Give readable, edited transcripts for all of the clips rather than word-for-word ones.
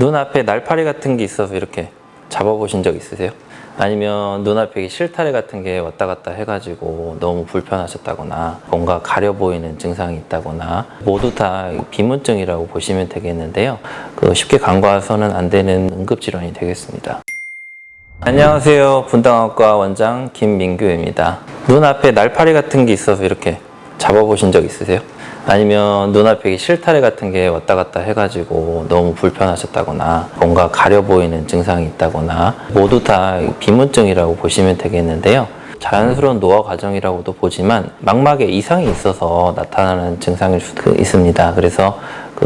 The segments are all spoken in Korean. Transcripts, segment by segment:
눈앞에 날파리 같은 게 있어서 이렇게 잡아보신 적 있으세요? 아니면 눈앞에 실타래 같은 게 왔다 갔다 해가지고 너무 불편하셨다거나 뭔가 가려 보이는 증상이 있다거나 모두 다 비문증이라고 보시면 되겠는데요. 쉽게 간과해서는 안 되는 응급질환이 되겠습니다. 안녕하세요. 분당학과 원장 김민규입니다. 눈앞에 날파리 같은 게 있어서 이렇게 잡아보신 적 있으세요? 아니면 눈앞에 실타래 같은 게 왔다 갔다 해가지고 너무 불편하셨다거나 뭔가 가려 보이는 증상이 있다거나 모두 다 비문증이라고 보시면 되겠는데요. 자연스러운 노화 과정이라고도 보지만 막막에 이상이 있어서 나타나는 증상일 수도 있습니다. 그래서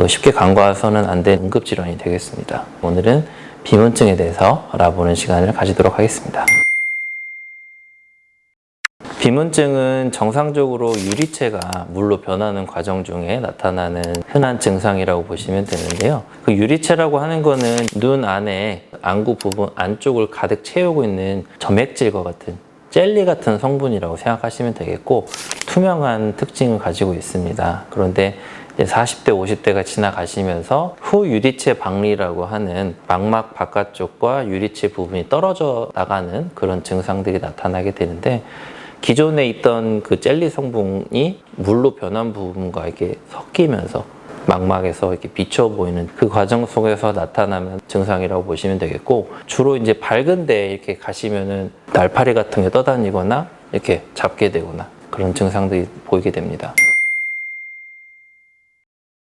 쉽게 간과해서는 안 되는 응급질환이 되겠습니다. 오늘은 비문증에 대해서 알아보는 시간을 가지도록 하겠습니다. 비문증은 정상적으로 유리체가 물로 변하는 과정 중에 나타나는 흔한 증상이라고 보시면 되는데요. 유리체라고 하는 거는 눈 안에 안구 부분 안쪽을 가득 채우고 있는 점액질과 같은 젤리 같은 성분이라고 생각하시면 되겠고 투명한 특징을 가지고 있습니다. 그런데 40대, 50대가 지나가시면서 후유리체 박리라고 하는 망막 바깥쪽과 유리체 부분이 떨어져 나가는 그런 증상들이 나타나게 되는데 기존에 있던 그 젤리 성분이 물로 변한 부분과 이렇게 섞이면서 망막에서 이렇게 비쳐 보이는 그 과정 속에서 나타나는 증상이라고 보시면 되겠고 주로 이제 밝은 데 이렇게 가시면은 날파리 같은 게 떠다니거나 이렇게 잡게 되거나 그런 증상들이 보이게 됩니다.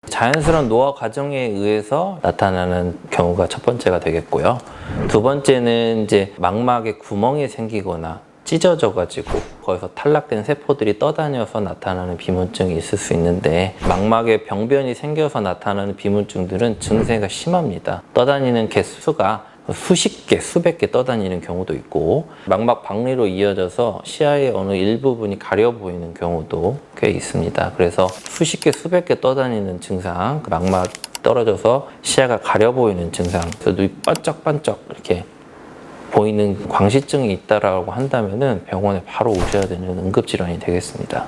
자연스러운 노화 과정에 의해서 나타나는 경우가 첫 번째가 되겠고요. 두 번째는 이제 망막에 구멍이 생기거나 찢어져 가지고 거기서 탈락된 세포들이 떠다녀서 나타나는 비문증이 있을 수 있는데 망막에 병변이 생겨서 나타나는 비문증들은 증세가 심합니다. 떠다니는 개수가 수십 개, 수백 개 떠다니는 경우도 있고 망막 박리로 이어져서 시야의 어느 일부분이 가려 보이는 경우도 꽤 있습니다. 그래서 수십 개, 수백 개 떠다니는 증상, 망막 떨어져서 시야가 가려 보이는 증상, 눈이 반짝반짝 이렇게 보이는 광시증이 있다라고 한다면은 병원에 바로 오셔야 되는 응급질환이 되겠습니다.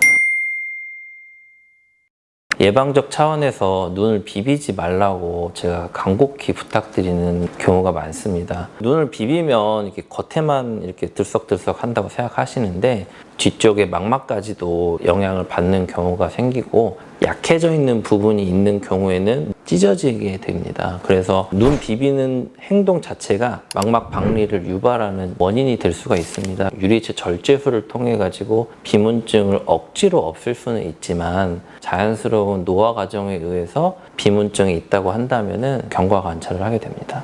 예방적 차원에서 눈을 비비지 말라고 제가 간곡히 부탁드리는 경우가 많습니다. 눈을 비비면 이렇게 겉에만 이렇게 들썩들썩 한다고 생각하시는데 뒤쪽에 망막까지도 영향을 받는 경우가 생기고 약해져 있는 부분이 있는 경우에는 찢어지게 됩니다. 그래서 눈 비비는 행동 자체가 망막 박리를 유발하는 원인이 될 수가 있습니다. 유리체 절제술을 통해 가지고 비문증을 억지로 없앨 수는 있지만 자연스러운 노화 과정에 의해서 비문증이 있다고 한다면은 경과 관찰을 하게 됩니다.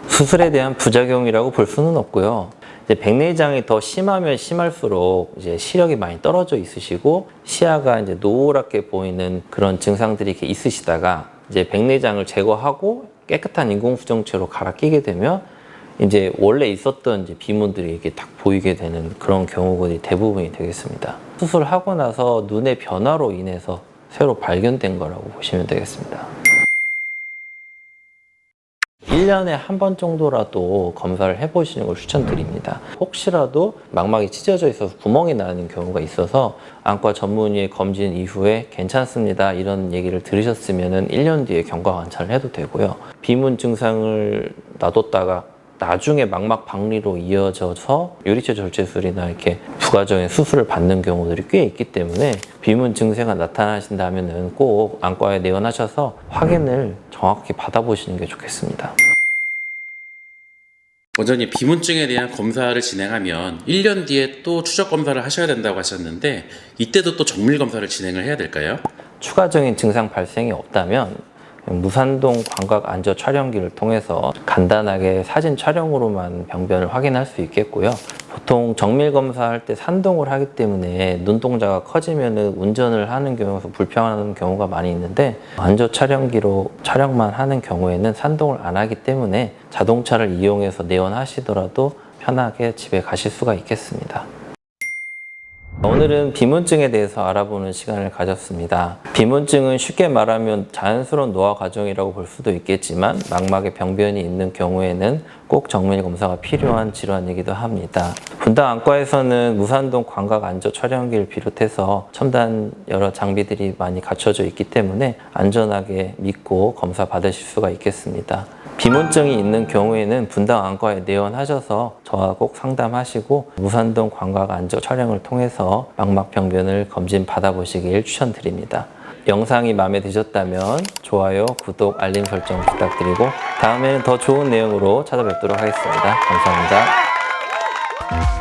수술에 대한 부작용이라고 볼 수는 없고요. 백내장이 더 심하면 심할수록 이제 시력이 많이 떨어져 있으시고 시야가 이제 노랗게 보이는 그런 증상들이 이렇게 있으시다가 이제 백내장을 제거하고 깨끗한 인공수정체로 갈아 끼게 되면 이제 원래 있었던 이제 비문들이 이렇게 딱 보이게 되는 그런 경우들이 대부분이 되겠습니다. 수술하고 나서 눈의 변화로 인해서 새로 발견된 거라고 보시면 되겠습니다. 1년에 한 번 정도라도 검사를 해보시는 걸 추천드립니다. 혹시라도 망막이 찢어져 있어서 구멍이 나는 경우가 있어서 안과 전문의의 검진 이후에 괜찮습니다 이런 얘기를 들으셨으면 1년 뒤에 경과 관찰을 해도 되고요. 비문 증상을 놔뒀다가 나중에 망막 박리로 이어져서 유리체 절제술이나 이렇게 부가적인 수술을 받는 경우들이 꽤 있기 때문에 비문 증세가 나타나신다면 꼭 안과에 내원하셔서 확인을 정확히 받아보시는 게 좋겠습니다. 원장님, 비문증에 대한 검사를 진행하면 1년 뒤에 또 추적 검사를 하셔야 된다고 하셨는데 이때도 또 정밀 검사를 진행을 해야 될까요? 추가적인 증상 발생이 없다면 무산동 광각 안저 촬영기를 통해서 간단하게 사진 촬영으로만 병변을 확인할 수 있겠고요. 보통 정밀 검사할 때 산동을 하기 때문에 눈동자가 커지면 운전을 하는 경우에서 불편한 경우가 많이 있는데 안저 촬영기로 촬영만 하는 경우에는 산동을 안 하기 때문에 자동차를 이용해서 내원하시더라도 편하게 집에 가실 수가 있겠습니다. 오늘은 비문증에 대해서 알아보는 시간을 가졌습니다. 비문증은 쉽게 말하면 자연스러운 노화 과정이라고 볼 수도 있겠지만 망막에 병변이 있는 경우에는 꼭 정밀 검사가 필요한 질환이기도 합니다. 분당 안과에서는 무산동 광각 안저 촬영기를 비롯해서 첨단 여러 장비들이 많이 갖춰져 있기 때문에 안전하게 믿고 검사 받으실 수가 있겠습니다. 비문증이 있는 경우에는 분당 안과에 내원하셔서 저와 꼭 상담하시고 무산동 광각 안저 촬영을 통해서 망막 병변을 검진 받아보시길 추천드립니다. 영상이 마음에 드셨다면 좋아요, 구독, 알림 설정 부탁드리고 다음에는 더 좋은 내용으로 찾아뵙도록 하겠습니다. 감사합니다.